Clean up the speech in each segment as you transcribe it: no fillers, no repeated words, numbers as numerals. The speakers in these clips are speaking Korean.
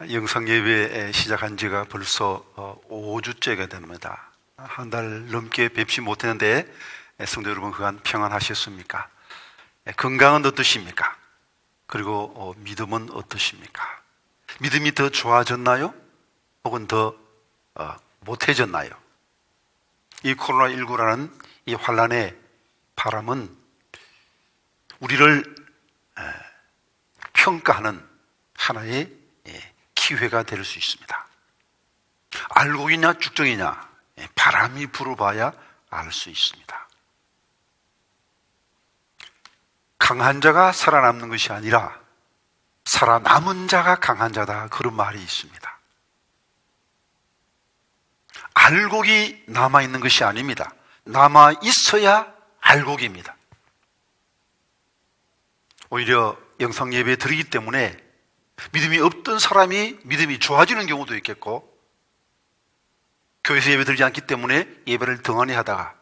영상예배 시작한 지가 벌써 5주째가 됩니다. 한 달 넘게 뵙지 못했는데 성도 여러분, 그간 평안하셨습니까? 건강은 어떠십니까? 그리고 믿음은 어떠십니까? 믿음이 더 좋아졌나요? 혹은 더 못해졌나요? 이 코로나19라는 이 환란의 바람은 우리를 평가하는 하나의 기회가 될 수 있습니다. 알고 있냐 죽정이냐, 바람이 불어봐야 알 수 있습니다. 강한 자가 살아남는 것이 아니라 살아남은 자가 강한 자다, 그런 말이 있습니다. 알곡이 남아있는 것이 아닙니다. 남아있어야 알곡입니다. 오히려 영상 예배 드리기 때문에 믿음이 없던 사람이 믿음이 좋아지는 경우도 있겠고, 교회에서 예배 드리지 않기 때문에 예배를 등한히 하다가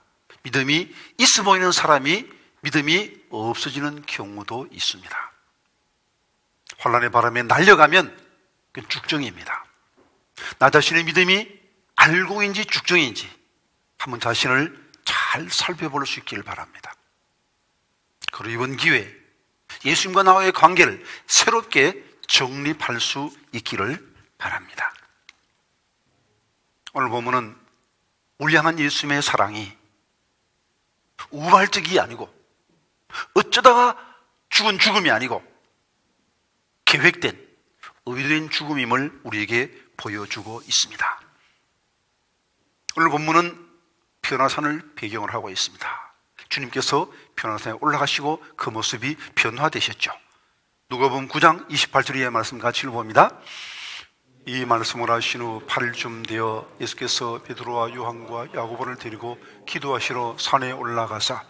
믿음이 있어 보이는 사람이 믿음이 없어지는 경우도 있습니다. 환란의 바람에 날려가면 그건 죽정입니다. 나 자신의 믿음이 알곡인지 죽정인지 한번 자신을 잘 살펴볼 수 있기를 바랍니다. 그리고 이번 기회에 예수님과 나와의 관계를 새롭게 정립할 수 있기를 바랍니다. 오늘 보면은 우리 향한 예수님의 사랑이 우발적이 아니고 어쩌다가 죽은 죽음이 아니고 계획된 의도된 죽음임을 우리에게 보여주고 있습니다. 오늘 본문은 변화산을 배경으로 하고 있습니다. 주님께서 변화산에 올라가시고 그 모습이 변화되셨죠. 누가복음 9장 28절의 말씀 같이 읽어봅니다. 이 말씀을 하신 후 8일쯤 되어 예수께서 베드로와 요한과 야고보를 데리고 기도하시러 산에 올라가사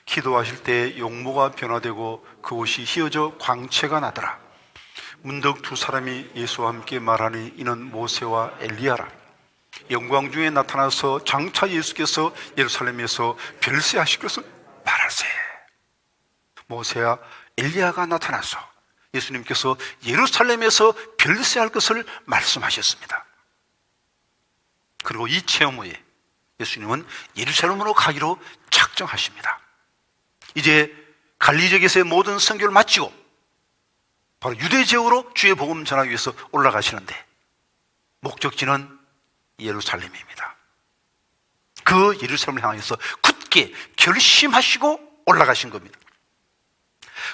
기도하실 때 용모가 변화되고 그곳이 휘어져 광채가 나더라. 문득 두 사람이 예수와 함께 말하니 이는 모세와 엘리야라. 영광 중에 나타나서 장차 예수께서 예루살렘에서 별세하실 것을 말하세. 모세와 엘리야가 나타나서 예수님께서 예루살렘에서 별세할 것을 말씀하셨습니다. 그리고 이 체험 후에 예수님은 예루살렘으로 가기로 작정하십니다. 이제 갈릴리 지역에서의 모든 선교를 마치고 바로 유대 지역으로 주의 복음 전하기 위해서 올라가시는데 목적지는 예루살렘입니다. 그 예루살렘을 향해서 굳게 결심하시고 올라가신 겁니다.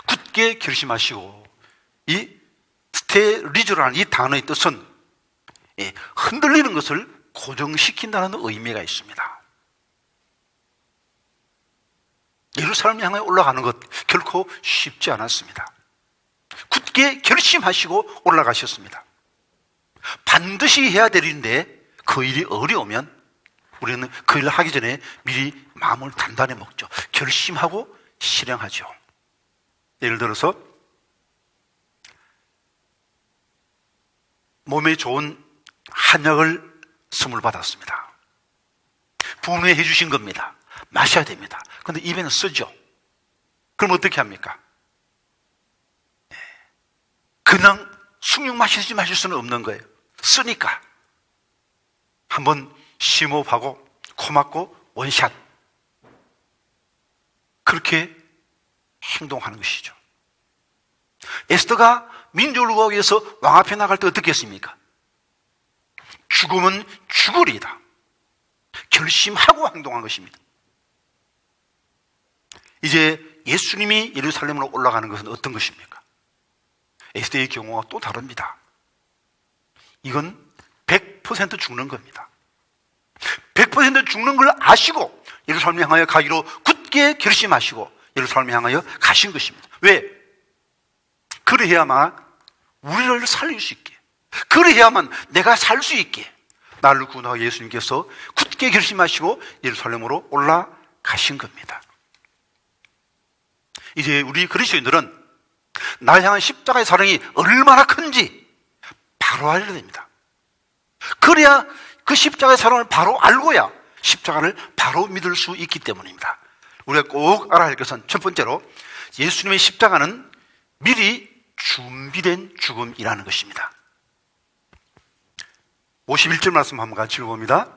굳게 결심하시고, 이 스테리조라는 이 단어의 뜻은 흔들리는 것을 고정시킨다는 의미가 있습니다. 예루살렘 향해 올라가는 것 결코 쉽지 않았습니다. 굳게 결심하시고 올라가셨습니다. 반드시 해야 될 일인데 그 일이 어려우면 우리는 그 일을 하기 전에 미리 마음을 단단히 먹죠. 결심하고 실행하죠. 예를 들어서 몸에 좋은 한약을 선물 받았습니다. 부모님이 해주신 겁니다. 마셔야 됩니다. 그런데 입에는 쓰죠. 그럼 어떻게 합니까? 그냥 숭늉 마실 수는 없는 거예요. 쓰니까 한번 심호흡하고 코 막고 원샷, 그렇게 행동하는 것이죠. 에스더가 민족을 구하기 위해서 왕 앞에 나갈 때 어떻게 했습니까? 죽으면 죽으리이다 결심하고 행동한 것입니다. 이제 예수님이 예루살렘으로 올라가는 것은 어떤 것입니까? 에스더의 경우와 또 다릅니다. 이건 100% 죽는 겁니다. 100% 죽는 걸 아시고 예루살렘을 향하여 가기로 굳게 결심하시고 예루살렘을 향하여 가신 것입니다. 왜? 그래야만 우리를 살릴 수 있게, 그래야만 내가 살 수 있게 나를 구원하고 예수님께서 굳게 결심하시고 예루살렘으로 올라가신 겁니다. 이제 우리 그리스도인들은 날 향한 십자가의 사랑이 얼마나 큰지 바로 알아야 됩니다. 그래야 그 십자가의 사랑을 바로 알고야 십자가를 바로 믿을 수 있기 때문입니다. 우리가 꼭 알아야 할 것은 첫 번째로 예수님의 십자가는 미리 준비된 죽음이라는 것입니다. 51절 말씀 한번 같이 읽어봅니다.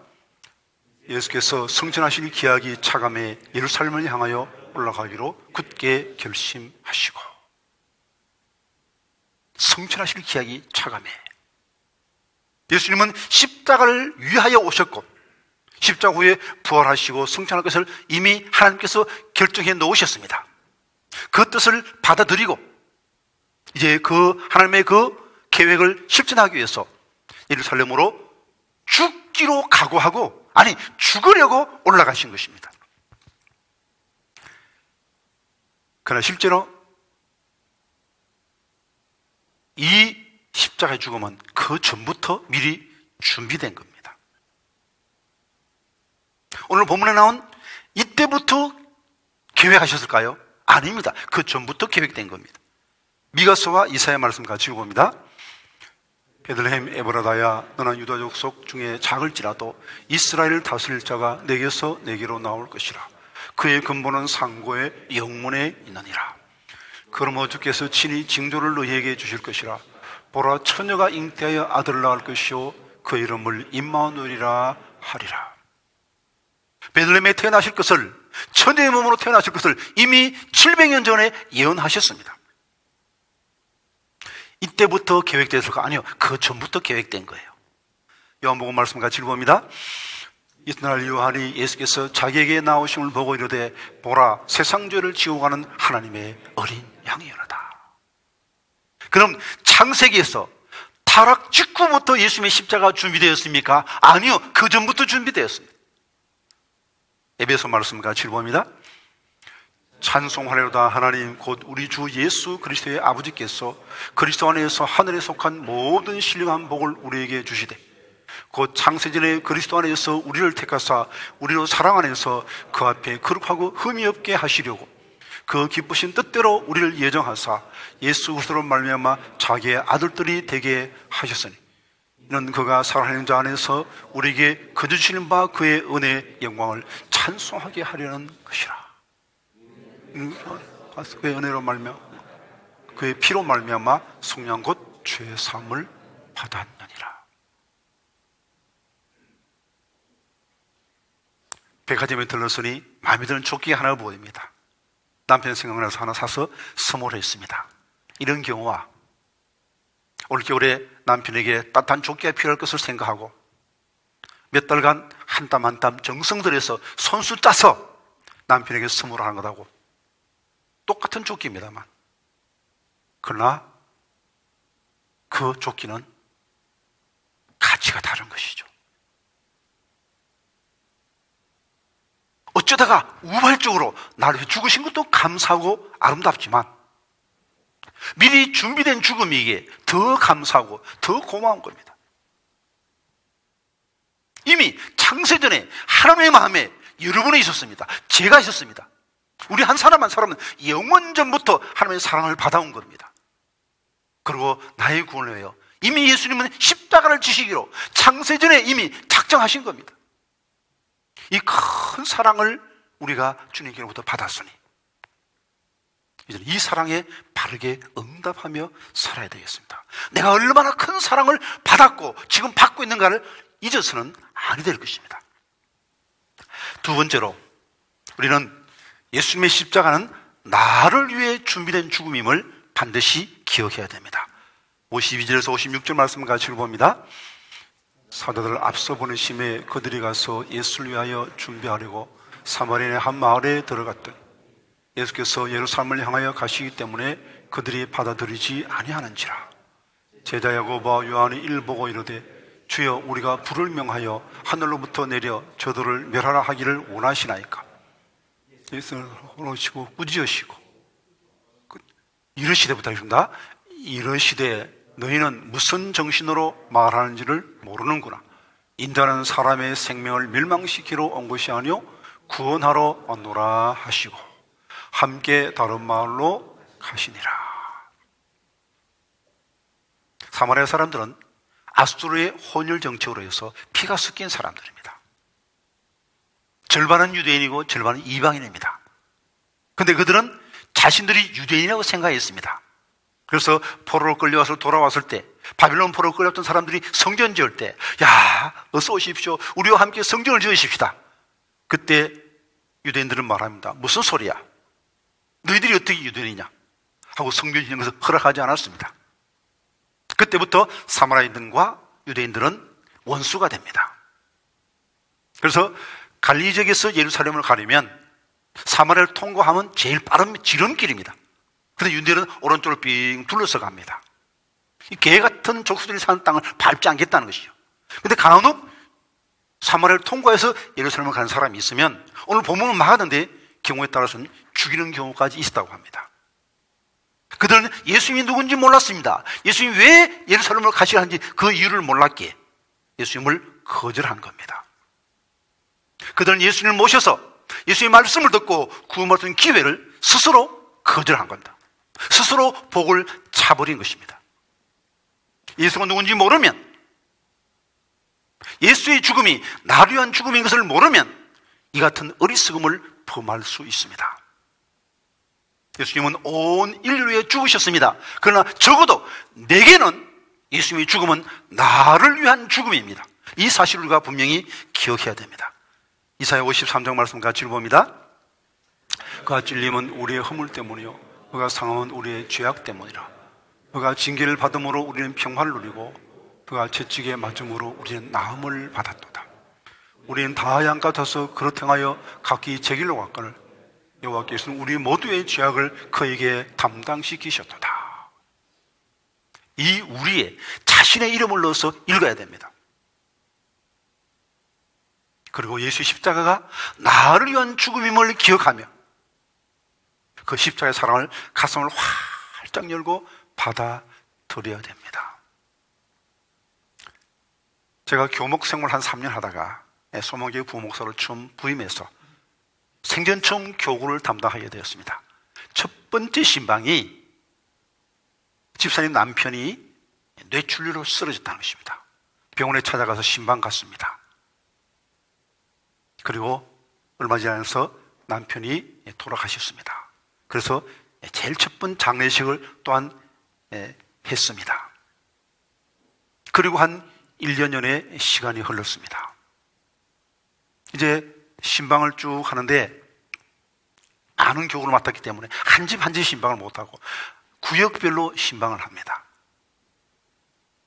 예수께서 승천하실 기약이 차감해 예루살렘을 향하여 올라가기로 굳게 결심하시고. 승천하실 기약이 차감해. 예수님은 십자가를 위하여 오셨고 십자가 후에 부활하시고 승천할 것을 이미 하나님께서 결정해 놓으셨습니다. 그 뜻을 받아들이고 이제 그 하나님의 그 계획을 실천하기 위해서 예루살렘으로 죽기로 각오하고, 아니 죽으려고 올라가신 것입니다. 그러나 실제로 이 십자가의 죽음은 그 전부터 미리 준비된 겁니다. 오늘 본문에 나온 이때부터 계획하셨을까요? 아닙니다. 그 전부터 계획된 겁니다. 미가서와 이사야 말씀 같이 읽어봅니다. 베들레헴 에브라다야, 너는 유다 족속 중에 작을지라도 이스라엘을 다스릴 자가 내게서 내게로 나올 것이라. 그의 근본은 상고의 영문에 있느니라. 그러므로 주께서 친히 징조를 너희에게 주실 것이라. 보라, 처녀가 잉태하여 아들을 낳을 것이요 그 이름을 임마누엘이라 하리라. 베들레헴에 태어나실 것을, 처녀의 몸으로 태어나실 것을 이미 700년 전에 예언하셨습니다. 이때부터 계획됐을까? 아니요, 그 전부터 계획된 거예요. 요한복음 말씀 같이 읽어봅니다. 이튿날 요한이 예수께서 자기에게 나오심을 보고 이르되, 보라, 세상 죄를 지고 가는 하나님의 어린 양이로다. 그럼 창세기에서 타락 직후부터 예수님의 십자가가 준비되었습니까? 아니요, 그 전부터 준비되었습니다. 에베소 말씀 같이 읽어봅니다. 찬송하려다 하나님 곧 우리 주 예수 그리스도의 아버지께서 그리스도 안에서 하늘에 속한 모든 신령한 복을 우리에게 주시되, 곧 창세전에 그리스도 안에서 우리를 택하사 우리로 사랑 안에서 그 앞에 거룩하고 흠이 없게 하시려고 그 기쁘신 뜻대로 우리를 예정하사 예수 그리스도로 말미암아 자기의 아들들이 되게 하셨으니, 이는 그가 사랑하는 자 안에서 우리에게 거저 주시는 바 그의 은혜의 영광을 찬송하게 하려는 것이라. 그의 은혜로 말미암아 그의 피로 말미암아 속량 곧 죄 사함을 받았느니라. 백화점에 들렀으니 마음에 드는 조끼 하나를 보입니다. 남편 생각나서 하나 사서 선물했습니다. 이런 경우와 올겨울에 남편에게 따뜻한 조끼가 필요할 것을 생각하고 몇 달간 한 땀 한 땀 정성 들여서 손수 짜서 남편에게 선물하는 것하고 똑같은 조끼입니다만, 그러나 그 조끼는 가치가 다른 것이죠. 어쩌다가 우발적으로 나를 위해 죽으신 것도 감사하고 아름답지만 미리 준비된 죽음이 이게 더 감사하고 더 고마운 겁니다. 이미 창세전에 하나님의 마음에 여러분이 있었습니다. 제가 있었습니다. 우리 한 사람 한 사람은 영원전부터 하나님의 사랑을 받아온 겁니다. 그리고 나의 구원을 위하여 이미 예수님은 십자가를 지시기로 창세전에 이미 작정하신 겁니다. 이 큰 사랑을 우리가 주님께로부터 받았으니 이제 이 사랑에 바르게 응답하며 살아야 되겠습니다. 내가 얼마나 큰 사랑을 받았고 지금 받고 있는가를 잊어서는 아니 될 것입니다. 두 번째로, 우리는 예수님의 십자가는 나를 위해 준비된 죽음임을 반드시 기억해야 됩니다. 52절에서 56절 말씀을 같이 읽어봅니다. 사도들을 앞서 보내심에 그들이 가서 예수를 위하여 준비하려고 사마리아의 한 마을에 들어갔더니 예수께서 예루살렘을 향하여 가시기 때문에 그들이 받아들이지 아니하는지라. 제자 야고보와 요한이 이를 보고 이르되, 주여, 우리가 불을 명하여 하늘로부터 내려 저들을 멸하라 하기를 원하시나이까. 예수를 오시고 꾸짖으시고 이르시되부터 하십니다. 이르시되 너희는 무슨 정신으로 말하는지를 모르는구나. 인자는 사람의 생명을 멸망시키러 온 것이 아니요 구원하러 왔노라 하시고 함께 다른 마을로 가시니라. 사마리아 사람들은 아수르의 혼혈 정책으로 해서 피가 섞인 사람들입니다. 절반은 유대인이고 절반은 이방인입니다. 그런데 그들은 자신들이 유대인이라고 생각했습니다. 그래서 포로로 끌려와서 돌아왔을 때, 바빌론 포로로 끌려왔던 사람들이 성전 지을 때, 야, 어서 오십시오. 우리와 함께 성전을 지으십시다. 그때 유대인들은 말합니다. 무슨 소리야? 너희들이 어떻게 유대인이냐? 하고 성전 짓는 것을 허락하지 않았습니다. 그때부터 사마리아인들과 유대인들은 원수가 됩니다. 그래서 갈릴리 지역에서 예루살렘을 가려면 사마리아를 통과하면 제일 빠른 지름길입니다. 그런데 유대인은 오른쪽으로 빙 둘러서 갑니다. 이 개 같은 족수들이 사는 땅을 밟지 않겠다는 것이죠. 그런데 간혹 사마리아를 통과해서 예루살렘을 가는 사람이 있으면 오늘 본문은 막았는데 경우에 따라서는 죽이는 경우까지 있었다고 합니다. 그들은 예수님이 누군지 몰랐습니다. 예수님이 왜 예루살렘을 가시려 하는지 그 이유를 몰랐기에 예수님을 거절한 겁니다. 그들은 예수님을 모셔서 예수님의 말씀을 듣고 구원을 받은 기회를 스스로 거절한 겁니다. 스스로 복을 차버린 것입니다. 예수가 누군지 모르면, 예수의 죽음이 나를 위한 죽음인 것을 모르면 이 같은 어리석음을 범할 수 있습니다. 예수님은 온 인류를 위해 죽으셨습니다. 그러나 적어도 내게는 예수님의 죽음은 나를 위한 죽음입니다. 이 사실을 우리가 분명히 기억해야 됩니다. 이사야 53장 말씀 같이 읽어봅니다. 그가 찔림은 우리의 허물 때문이요 그가 상함은 우리의 죄악 때문이라. 그가 징계를 받음으로 우리는 평화를 누리고 그가 채찍에 맞음으로 우리는 나음을 받았도다. 우리는 다 양 같아서 그릇 행하여 각기 제 길로 갔거늘 여호와께서는 우리 모두의 죄악을 그에게 담당시키셨도다. 이 우리의 자신의 이름을 넣어서 읽어야 됩니다. 그리고 예수 십자가가 나를 위한 죽음임을 기억하며 그 십자가의 사랑을 가슴을 활짝 열고 받아들여야 됩니다. 제가 교목 생활 한 3년 하다가 소망교회 부목사로 처음 부임해서 생전 처음 교구를 담당하게 되었습니다. 첫 번째 신방이 집사님 남편이 뇌출혈로 쓰러졌다는 것입니다. 병원에 찾아가서 신방 갔습니다. 그리고 얼마 지나서 남편이 돌아가셨습니다. 그래서 제일 첫 번째 장례식을 또한 했습니다. 그리고 한 1년여의 시간이 흘렀습니다. 이제 신방을 쭉 하는데 많은 교구를 맡았기 때문에 한 집 한 집 신방을 못하고 구역별로 신방을 합니다.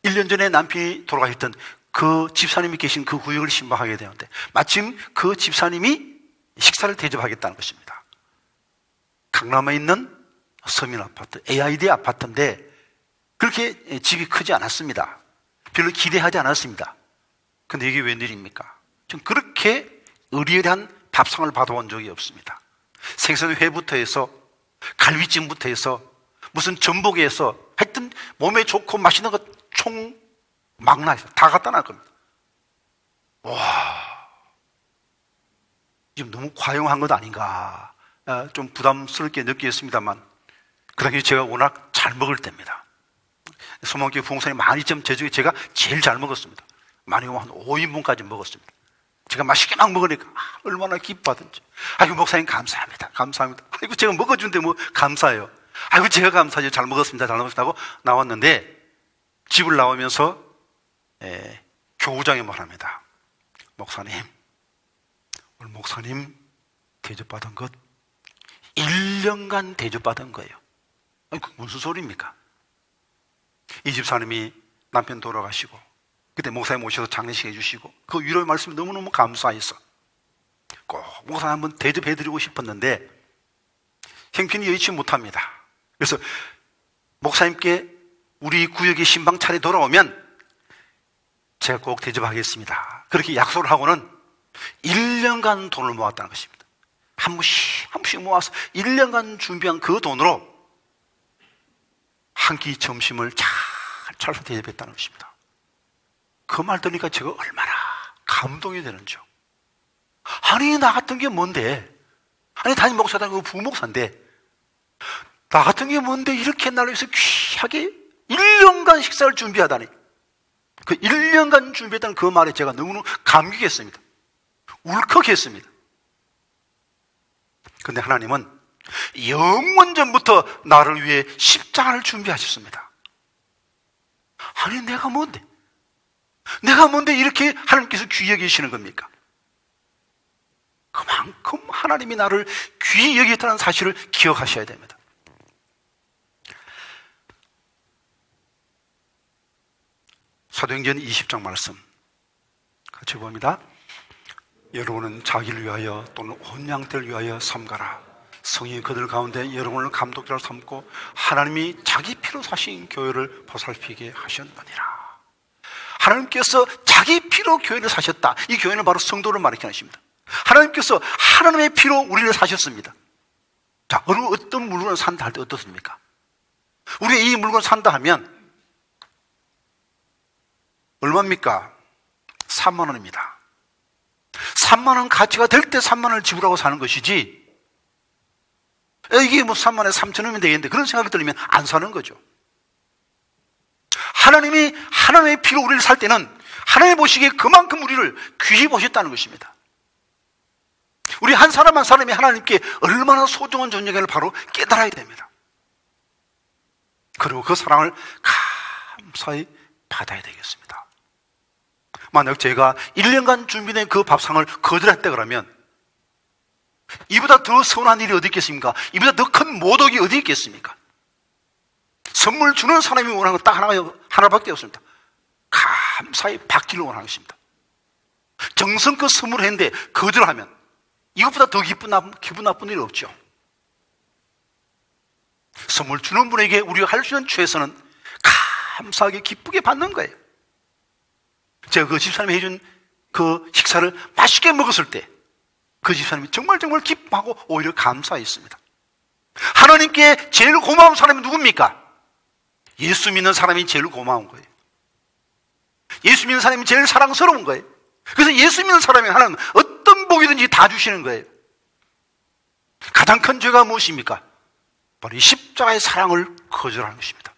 1년 전에 남편이 돌아가셨던 그 집사님이 계신 그 구역을 신방하게 되는데 마침 그 집사님이 식사를 대접하겠다는 것입니다. 강남에 있는 서민 아파트, AID 아파트인데 그렇게 집이 크지 않았습니다. 별로 기대하지 않았습니다. 근데 이게 웬일입니까? 전 그렇게 의리의리한 밥상을 받아본 적이 없습니다. 생선회부터 해서 갈비찜부터 해서 무슨 전복에서 하여튼 몸에 좋고 맛있는 것 총 망라해서 다 갖다 놔 겁니다. 와, 지금 너무 과용한 것 아닌가 좀 부담스럽게 느꼈습니다만 그 당시 제가 워낙 잘 먹을 때입니다. 소망교회 부목사님 많이 좀 제중에 제가 제일 잘 먹었습니다. 많이 오면 한 5인분까지 먹었습니다. 제가 맛있게 막 먹으니까 얼마나 기뻐하든지. 아이고 목사님 감사합니다. 감사합니다. 아이고 제가 먹어준데 뭐 감사해요. 아이고 제가 감사해요. 잘 먹었습니다. 잘 먹었습니다 하고 나왔는데 집을 나오면서 교구장에 말합니다. 목사님, 오늘 목사님 대접받은 것 1년간 대접받은 거예요. 아니, 그 무슨 소리입니까? 이 집사님이 남편 돌아가시고 그때 목사님 오셔서 장례식 해주시고 그 위로의 말씀이 너무너무 감사해서 꼭 목사님 한번 대접해드리고 싶었는데 형편이 여의치 못합니다. 그래서 목사님께 우리 구역의 신방 차례 돌아오면 제가 꼭 대접하겠습니다. 그렇게 약속을 하고는 1년간 돈을 모았다는 것입니다. 한 번씩 모아서 1년간 준비한 그 돈으로 한 끼 점심을 잘 차려서 대접했다는 것입니다. 그 말 들으니까 제가 얼마나 감동이 되는지요. 아니 나 같은 게 뭔데, 아니 담임 목사다 부목사인데 나 같은 게 뭔데 이렇게 나를 위해서 귀하게 1년간 식사를 준비하다니. 그 1년간 준비했다는 그 말에 제가 너무너무 감격했습니다. 울컥했습니다. 그런데 하나님은 영원전부터 나를 위해 십자가를 준비하셨습니다. 아니, 내가 뭔데 이렇게 하나님께서 귀히 여기시는 겁니까? 그만큼 하나님이 나를 귀히 여기셨다는 사실을 기억하셔야 됩니다. 사도행전 20장 말씀 같이 봅니다. 여러분은 자기를 위하여 또는 온 양떼를 위하여 삼가라. 성령이 그들 가운데 여러분을 감독자로 삼고 하나님이 자기 피로 사신 교회를 보살피게 하셨느니라. 하나님께서 자기 피로 교회를 사셨다. 이 교회는 바로 성도를 말하는 것입니다. 하나님께서 하나님의 피로 우리를 사셨습니다. 자, 어떤 물건을 산다 할 때 어떻습니까? 우리가 이 물건을 산다 하면 얼마입니까? 3만 원입니다. 3만 원 가치가 될 때 3만 원을 지불하고 사는 것이지, 이게 뭐 3만 원에 3천 원이면 되겠는데, 그런 생각이 들면 안 사는 거죠. 하나님이 하나님의 피로 우리를 살 때는 하나님 보시기에 그만큼 우리를 귀히 보셨다는 것입니다. 우리 한 사람 한 사람이 하나님께 얼마나 소중한 존재인가를 바로 깨달아야 됩니다. 그리고 그 사랑을 감사히 받아야 되겠습니다. 만약 제가 1년간 준비된 그 밥상을 거절했다 그러면 이보다 더 서운한 일이 어디 있겠습니까? 이보다 더 큰 모독이 어디 있겠습니까? 선물 주는 사람이 원하는 건 딱 하나밖에 없습니다. 감사히 받기를 원하는 것입니다. 정성껏 선물을 했는데 거절하면 이것보다 더 기분 나쁜 일이 없죠. 선물 주는 분에게 우리가 할 수 있는 최선은 감사하게 기쁘게 받는 거예요. 제가 그 집사님이 해준 그 식사를 맛있게 먹었을 때 그 집사님이 정말 기뻐하고 오히려 감사했습니다. 하나님께 제일 고마운 사람이 누굽니까? 예수 믿는 사람이 제일 고마운 거예요. 예수 믿는 사람이 제일 사랑스러운 거예요. 그래서 예수 믿는 사람이 하나님 어떤 복이든지 다 주시는 거예요. 가장 큰 죄가 무엇입니까? 바로 이 십자가의 사랑을 거절하는 것입니다.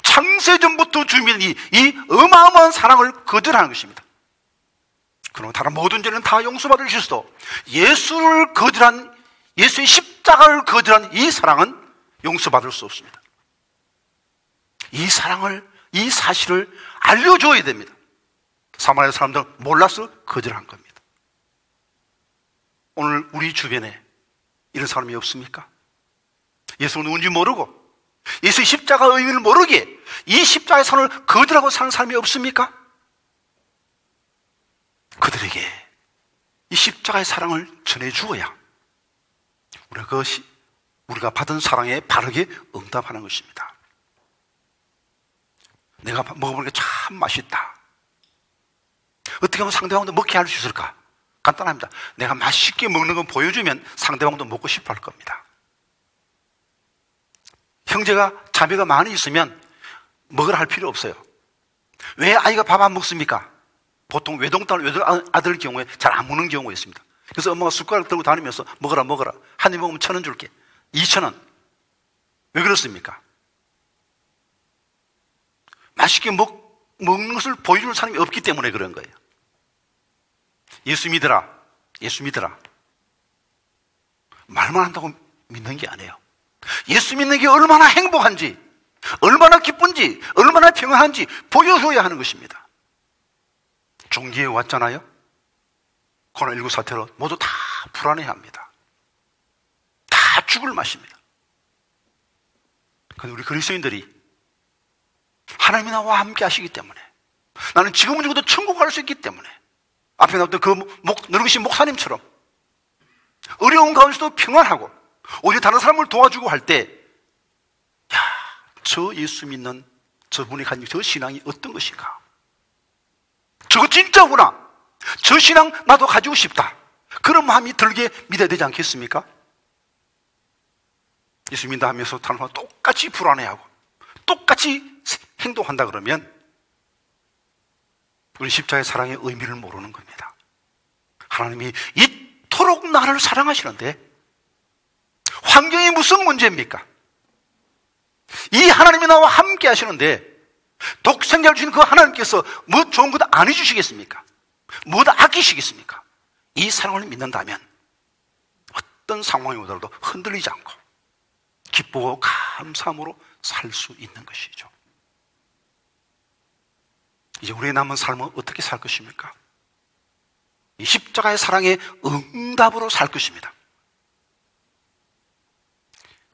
창세전부터 주민 이 어마어마한 사랑을 거절하는 것입니다. 그럼 다른 모든 죄는 다 용서받을 수도 예수를 거절한, 예수의 십자가를 거절한 이 사랑은 용서받을 수 없습니다. 이 사랑을, 이 사실을 알려줘야 됩니다. 사마리아 사람들은 몰라서 거절한 겁니다. 오늘 우리 주변에 이런 사람이 없습니까? 예수는 누군지 모르고 예수의 십자가의 의미를 모르기에 이 십자가의 사랑을 거절하고 사는 사람이 없습니까? 그들에게 이 십자가의 사랑을 전해주어야 우리가 받은 사랑에 바르게 응답하는 것입니다. 내가 먹어보니까 참 맛있다. 어떻게 하면 상대방도 먹게 할 수 있을까? 간단합니다. 내가 맛있게 먹는 건 보여주면 상대방도 먹고 싶어 할 겁니다. 형제가, 자매가 많이 있으면 먹으라 할 필요 없어요. 왜 아이가 밥 안 먹습니까? 보통 외동딸 아들 경우에 잘 안 먹는 경우가 있습니다. 그래서 엄마가 숟가락 들고 다니면서 먹어라. 한 입 먹으면 1,000원 줄게. 2,000원. 왜 그렇습니까? 맛있게 먹는 것을 보여주는 사람이 없기 때문에 그런 거예요. 예수 믿으라. 말만 한다고 믿는 게 아니에요. 예수 믿는 게 얼마나 행복한지, 얼마나 기쁜지, 얼마나 평안한지 보여줘야 하는 것입니다. 종기에 왔잖아요. 코로나19 사태로 모두 다 불안해합니다. 다 죽을 맛입니다. 그런데 우리 그리스도인들이 하나님이 나와 함께 하시기 때문에, 나는 지금은 죽어도 천국 갈 수 있기 때문에, 앞에 나왔던 그 늙으신 목사님처럼 어려운 가운데서도 평안하고 오히려 다른 사람을 도와주고 할 때, 야, 저 예수 믿는 저분이 가진 저 신앙이 어떤 것인가? 저거 진짜구나. 저 신앙 나도 가지고 싶다. 그런 마음이 들게 믿어야 되지 않겠습니까? 예수 믿다 하면서 다른 사람 똑같이 불안해하고 똑같이 행동한다 그러면 우리 십자가의 사랑의 의미를 모르는 겁니다. 하나님이 이토록 나를 사랑하시는데 환경이 무슨 문제입니까? 이 하나님이 나와 함께 하시는데 독생자를 주신 그 하나님께서 뭐 좋은 것 안 해주시겠습니까? 뭐다 아끼시겠습니까? 이 사랑을 믿는다면 어떤 상황이 오더라도 흔들리지 않고 기쁘고 감사함으로 살 수 있는 것이죠. 이제 우리의 남은 삶은 어떻게 살 것입니까? 이 십자가의 사랑의 응답으로 살 것입니다.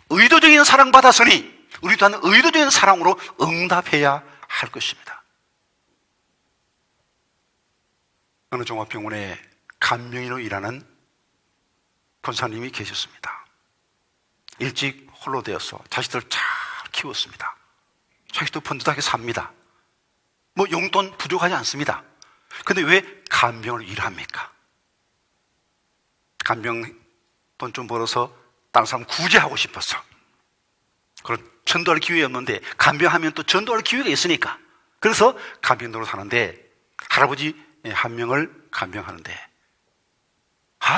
의도적인 사랑 받았으니 우리 또한 의도적인 사랑으로 응답해야 할 것입니다. 어느 종합병원에 간병인으로 일하는 권사님이 계셨습니다. 일찍 홀로 되어서 자식들 잘 키웠습니다. 자식도 번듯하게 삽니다. 뭐 용돈 부족하지 않습니다. 근데 왜 간병을 일합니까? 간병 돈 좀 벌어서 다른 사람 구제하고 싶어서. 그런 전도할 기회가 없는데 간병하면 또 전도할 기회가 있으니까. 그래서 간병도로 사는데 할아버지 한 명을 간병하는데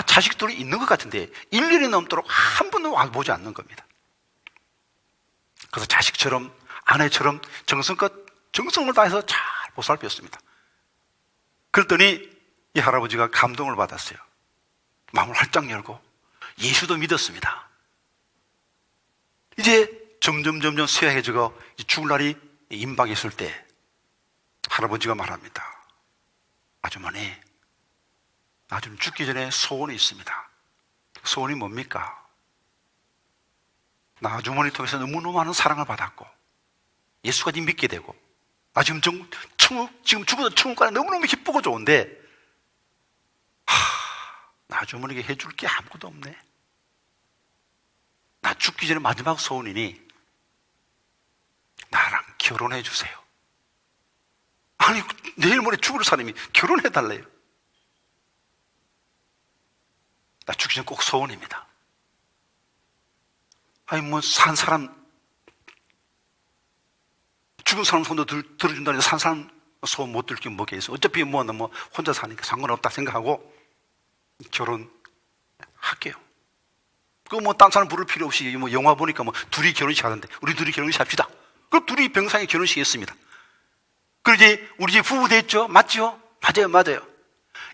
자식들이 있는 것 같은데 1년이 넘도록 한 번도 와보지 않는 겁니다. 그래서 자식처럼 아내처럼 정성을 다해서 잘 보살폈습니다. 그랬더니 이 할아버지가 감동을 받았어요. 마음을 활짝 열고 예수도 믿었습니다. 이제 점점 쇠약해지고 죽을 날이 임박했을 때 할아버지가 말합니다. 아주머니, 나 좀 죽기 전에 소원이 있습니다. 소원이 뭡니까? 나 아주머니 통해서 너무너무 많은 사랑을 받았고 예수까지 믿게 되고 나 지금 죽어도 천국 가는 너무너무 기쁘고 좋은데 나 아주머니에게 해줄 게 아무것도 없네. 나 죽기 전에 마지막 소원이니 나랑 결혼해 주세요. 아니 내일 모레 죽을 사람이 결혼해 달래요. 나 죽기 전에 꼭 소원입니다. 아니 뭐 산 사람 죽은 사람 손도 들어준다니까 산 사람 소원 못 들을 게 뭐가 있어. 어차피 뭐 혼자 사니까 상관없다 생각하고 결혼할게요. 그 뭐 딴 사람 부를 필요 없이 뭐 영화 보니까 뭐 둘이 결혼식 하던데 우리 둘이 결혼식 합시다. 그 둘이 병상에 결혼식 했습니다. 그리고 이제 우리 이제 부부 됐죠? 맞죠? 맞아요.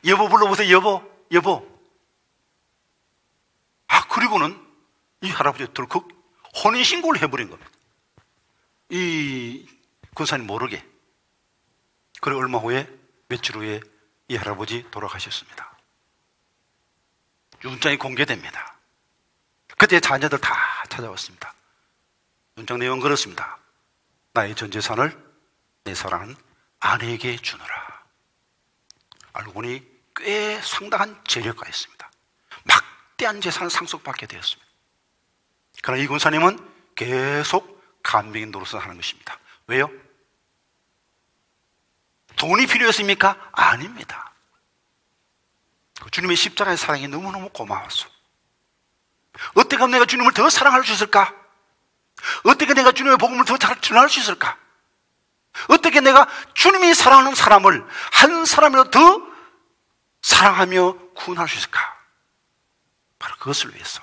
여보 불러보세요. 여보. 그리고는 이 할아버지가 덜컥 혼인신고를 해버린 겁니다. 이 권사님 모르게. 그리고 얼마 후에 며칠 후에 이 할아버지 돌아가셨습니다. 윤장이 공개됩니다. 그때 자녀들 다 찾아왔습니다. 윤장 내용은 그렇습니다. 나의 전 재산을 내 사랑하는 아내에게 주노라. 알고 보니 꽤 상당한 재력가였습니다. 막대한 재산을 상속받게 되었습니다. 그러나 이 권사님은 계속 간병인 노릇을 하는 것입니다. 왜요? 돈이 필요했습니까? 아닙니다. 주님의 십자가의 사랑이 너무너무 고마웠어. 어떻게 하면 내가 주님을 더 사랑할 수 있을까? 어떻게 내가 주님의 복음을 더 잘 전할 수 있을까? 어떻게 내가 주님이 사랑하는 사람을 한 사람이라도 더 사랑하며 구원할 수 있을까? 바로 그것을 위해서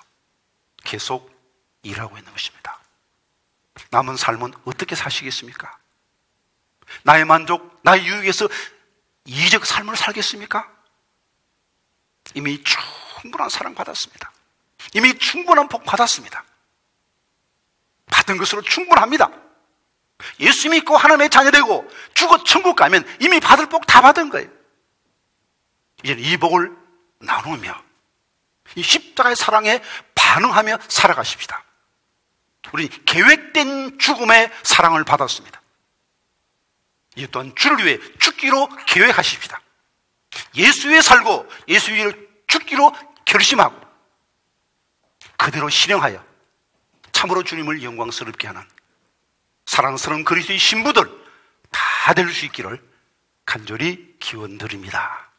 계속 일하고 있는 것입니다. 남은 삶은 어떻게 사시겠습니까? 나의 만족, 나의 유익에서 이적 삶을 살겠습니까? 이미 충분한 사랑 받았습니다. 이미 충분한 복 받았습니다. 받은 것으로 충분합니다. 예수 믿고 하나님의 자녀되고 죽어 천국 가면 이미 받을 복 다 받은 거예요. 이제는 이 복을 나누며 이 십자가의 사랑에 반응하며 살아가십시다. 우리 계획된 죽음의 사랑을 받았습니다. 이 또한 주를 위해 죽기로 계획하십시다. 예수 위에 살고 예수 위에 죽기로 결심하고 그대로 실행하여 참으로 주님을 영광스럽게 하는 사랑스러운 그리스도의 신부들 다 될 수 있기를 간절히 기원드립니다.